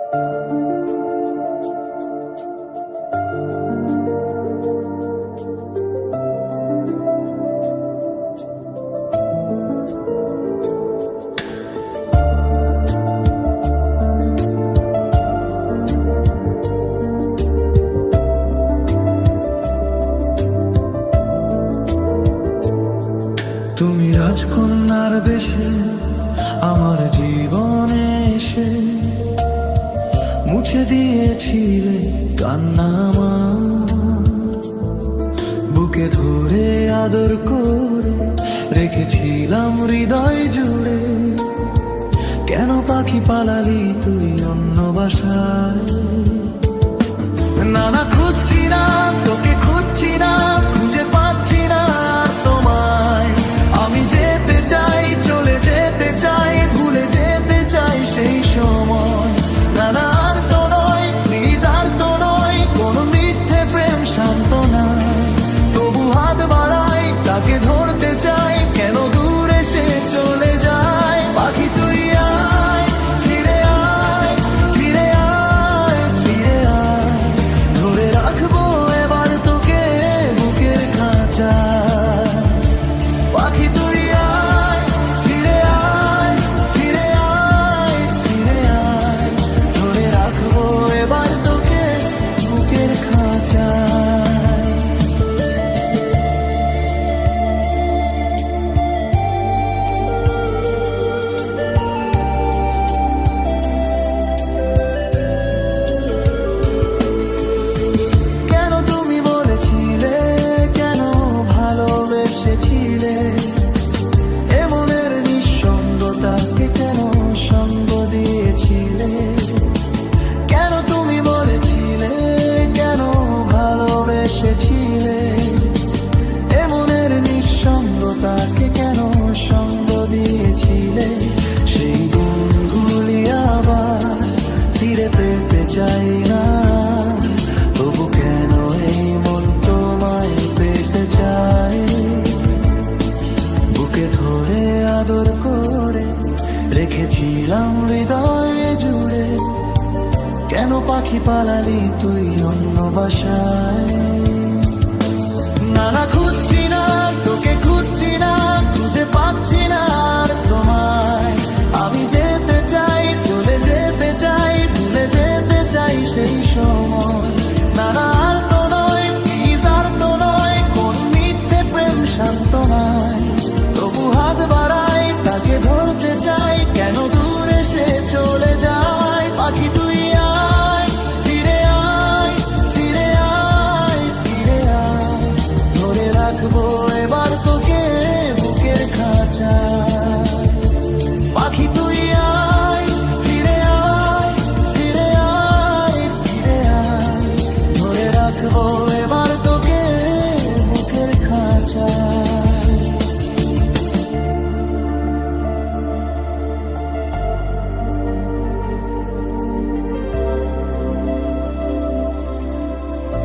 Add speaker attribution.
Speaker 1: তুমি রাজকন্যার বেশে আমার জীবনে এসে মুছে দিয়েছিলে কান্না আমার। বুকে ধরে আদর করে রেখেছিলাম হৃদয় জুড়ে। কেন পাখি পালালি তুই অন্য বাসায়? না না, খুঁজছি না তোকে, খুঁজছি না, খুঁজে পাচ্ছি না তোমায়। আমি যেতে চাই, চলে যেতে চাই, ভুলে যেতে চাই সেই সময়। না না, আর তো নয়, প্লিজ আর তো নয় কোনো মিথ্যে প্রেম সান্ত্বনা। তবু হাত বাড়াই, তাকে ধরতে চাই, কেন দূরে সে চলে যায়। পাখি তুই আয়, ফিরে আয়, ফিরে আয়, ফিরে আয়, ধরে রাখবো এবার তোকে বুকের খাঁচায়। পাখি তুই আয়, ফিরে আয়, ফিরে আয়, ফিরে আয়, ধরে রাখবো এবার তোকে বুকের খাঁচায়। কেন তুমি বলেছিলে, কেন ভালোবেসেছিলে, এ মনের নিঃসঙ্গতাকে কেন সঙ্গ দিয়েছিলে? কেন তুমি বলেছিলে, কেন ভালোবেসেছিলে, এ মনের নিঃসঙ্গতাকে কেন সঙ্গ দিয়েছিলে? সেই দিনগুলি আবার ফিরে পেতে চাই না, তবু কেন এই মন তোমায় পেতে চায়? বুকে ধরে আদর করে রেখেছিলাম হৃদয় জুড়ে। কেন পাখি পালালি তুই অন্য বাসায়? না না, খুঁজছি না তোকে, খুঁজছি না, খুঁজে পাচ্ছি না আর তোমায়। আমি যেতে চাই, চলে যেতে চাই, ভুলে যেতে চাই সেই সময়। না না, আর তো নয়, প্লিজ আর তো নয় কোন মিথ্যে প্রেম সান্ত্বনায়। তবু হাত বাড়াই, তাকে ধরতে চাই, কেন দূরে সে চলে যায়। পাখি তুই আয়, ফিরে আয়, ফিরে আয়, ফিরে আয়, ধরে রাখবো এবার